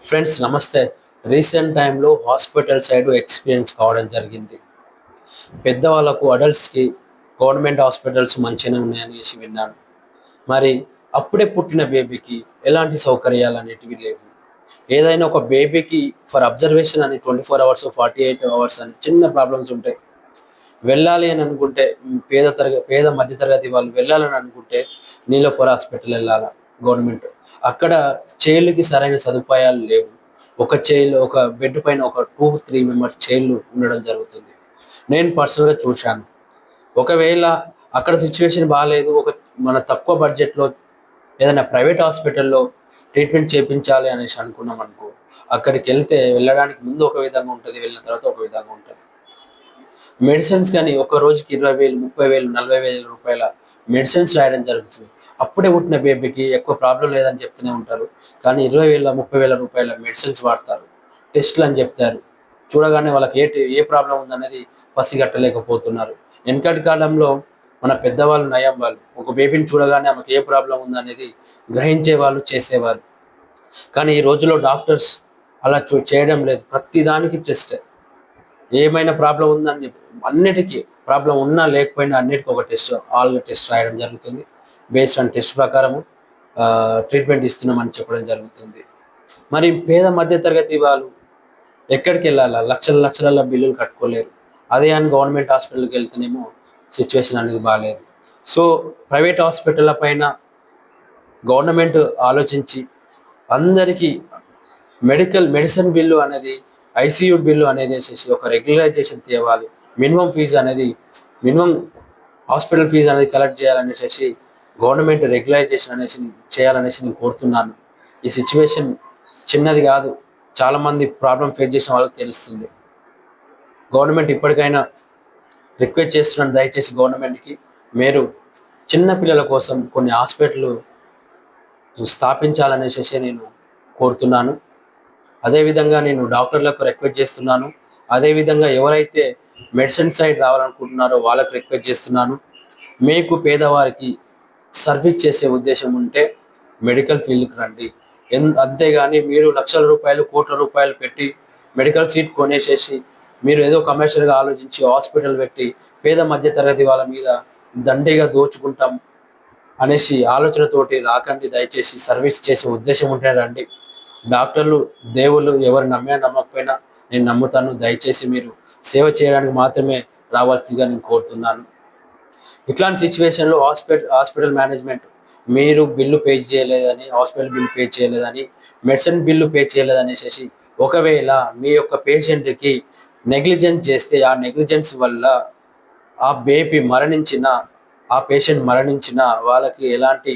Friends నమస్తే. Recent టైంలో hospital side experience కావడం జరిగింది. పెద్దవాళ్ళకు అడల్ట్స్‌కి గవర్నమెంట్ హాస్పిటల్స్ మంచిగానే ఉన్నాయనేసి విన్నాను. మరి అప్పుడే పుట్టిన బేబీకి ఎలాంటి సౌకర్యాలనేటివి లేవు. ఏదైనా ఒక బేబీకి ఫర్ అబ్జర్వేషన్ అని 24 అవర్స్, 48 అవర్స్ అని చిన్న ప్రాబ్లమ్స్ ఉంటాయి. వెళ్ళాలి అని అనుకుంటే పేద మధ్య తరగతి వాళ్ళు వెళ్ళాలని అనుకుంటే నీలోఫర్ హాస్పిటల్ వెళ్ళాలా గవర్నమెంట్. అక్కడ చైల్డ్‌కి సరైన సదుపాయాలు లేవు. ఒక బెడ్ పైన ఒక 2, 3 మెంబర్స్ చైల్డ్ ఉండడం జరుగుతుంది. నేను పర్సనల్‌గా చూశాను. ఒకవేళ అక్కడ సిట్యుయేషన్ బాలేదు. మన తక్కువ బడ్జెట్‌లో ఏదైనా ప్రైవేట్ హాస్పిటల్‌లో ట్రీట్మెంట్ చేపించాలి అనేసి అనుకున్నామనుకో, వెళ్ళడానికి ముందు ఒక విధంగా ఉంటది. వెళ్ళిన తర్వాత ఒక విధంగా ఉంటది. మెడిసిన్స్ కానీ ఒక రోజుకి 20,000, 30,000, 40,000 రూపాయల మెడిసిన్స్ రాయడం జరుగుతుంది. అప్పుడే పుట్టిన బేబీకి ఎక్కువ ప్రాబ్లం లేదని చెప్తూనే ఉంటారు. కానీ 20,000, 30,000 రూపాయల మెడిసిన్స్ వాడతారు. టెస్టులు అని చెప్తారు. చూడగానే వాళ్ళకి ఏ ప్రాబ్లం ఉందనేది పసిగట్టలేకపోతున్నారు. వెనకటి కాలంలో మన పెద్దవాళ్ళు నయం వాళ్ళు. ఒక బేబీని చూడగానే ఆమెకు ఏ ప్రాబ్లం ఉందనేది గ్రహించేవాళ్ళు, చేసేవారు. కానీ ఈ రోజుల్లో డాక్టర్స్ అలా చేయడం లేదు. ప్రతి దానికి టెస్టే. ఏమైనా ప్రాబ్లం ఉందని చెప్పి అన్నిటికీ ప్రాబ్లం ఉన్నా లేకపోయినా అన్నిటికీ ఒక టెస్ట్ రాయడం జరుగుతుంది. బేస్డ్ ఆన్ టెస్ట్ ప్రకారము ట్రీట్మెంట్ ఇస్తున్నామని చెప్పడం జరుగుతుంది. మరి పేద మధ్య తరగతి వాళ్ళు ఎక్కడికి వెళ్ళాలా? లక్షల లక్షల బిల్లులు కట్టుకోలేరు. అదే అని గవర్నమెంట్ హాస్పిటల్కి వెళ్తేనేమో సిచ్యువేషన్ అనేది బాగాలేదు. సో ప్రైవేట్ హాస్పిటల్ల పైన గవర్నమెంట్ ఆలోచించి అందరికీ మెడిసిన్ బిల్లు అనేది, ఐసీయూ బిల్లు అనేది వేసేసి ఒక రెగ్యులరైజేషన్ తేవాలి. మినిమం హాస్పిటల్ ఫీజు అనేది కలెక్ట్ చేయాలనేసి గవర్నమెంట్ రెగ్యులరైజేషన్ చేయాలనేసి నేను కోరుతున్నాను. ఈ సిచ్యువేషన్ చిన్నది కాదు. చాలామంది ప్రాబ్లం ఫేస్ చేసిన వాళ్ళకి తెలుస్తుంది. గవర్నమెంట్ ఇప్పటికైనా రిక్వెస్ట్ చేస్తున్నాను, దయచేసి గవర్నమెంట్కి మీరు చిన్న పిల్లల కోసం కొన్ని హాస్పిటల్ స్థాపించాలనేసి నేను కోరుతున్నాను. అదేవిధంగా నేను డాక్టర్లకు రిక్వెస్ట్ చేస్తున్నాను. అదేవిధంగా ఎవరైతే మెడిసిన్ సైడ్ రావాలనుకుంటున్నారో వాళ్ళకి రిక్వెస్ట్ చేస్తున్నాను. మీకు పేదవారికి సర్వీస్ చేసే ఉద్దేశం ఉంటే మెడికల్ ఫీల్డ్కి రండి. అంతేగాని మీరు లక్షల రూపాయలు, కోట్ల రూపాయలు పెట్టి మెడికల్ సీట్ కొనేసేసి మీరు ఏదో కమర్షియల్గా ఆలోచించి హాస్పిటల్ పెట్టి పేద మధ్య తరగతి వాళ్ళ మీద దండిగా దోచుకుంటాం అనేసి ఆలోచనతోటి రాకండి. దయచేసి సర్వీస్ చేసే ఉద్దేశం ఉంటే రండి. డాక్టర్లు దేవుళ్ళు, ఎవరు నమ్మినా నమ్మకపోయినా నేను నమ్ముతాను. దయచేసి మీరు సేవ చేయడానికి మాత్రమే రావాల్సిందిగా నేను కోరుతున్నాను. ఇట్లాంటి సిచ్యువేషన్లో హాస్పిటల్ మేనేజ్మెంట్ మీరు హాస్పిటల్ బిల్లు పే చేయలేదని, మెడిసిన్ బిల్లు పే చేయలేదనేసి ఒకవేళ మీ యొక్క పేషెంట్కి నెగ్లిజెన్స్ చేస్తే ఆ నెగ్లిజెన్స్ వల్ల ఆ పేషెంట్ మరణించిన వాళ్ళకి ఎలాంటి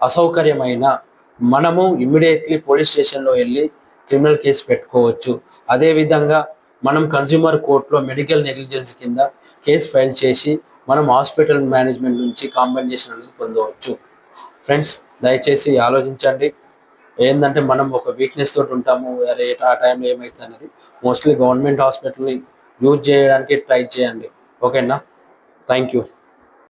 అసౌకర్యమైన మనము ఇమ్మీడియట్లీ పోలీస్ స్టేషన్లో వెళ్ళి క్రిమినల్ కేసు పెట్టుకోవచ్చు. అదేవిధంగా మనం కన్జ్యూమర్ కోర్టులో మెడికల్ నెగ్లిజెన్స్ కింద కేసు ఫైల్ చేసి మనం హాస్పిటల్ మేనేజ్మెంట్ నుంచి కాంపెన్సేషన్ అనేది పొందవచ్చు. ఫ్రెండ్స్ దయచేసి ఆలోచించండి. ఏంటంటే మనం ఒక వీక్నెస్ తోటి ఉంటాము, అరే ఆ టైంలో ఏమవుతుంది అనేది. మోస్ట్లీ గవర్నమెంట్ హాస్పిటల్ని యూజ్ చేయడానికి ట్రై చేయండి. ఓకేనా? Thank you.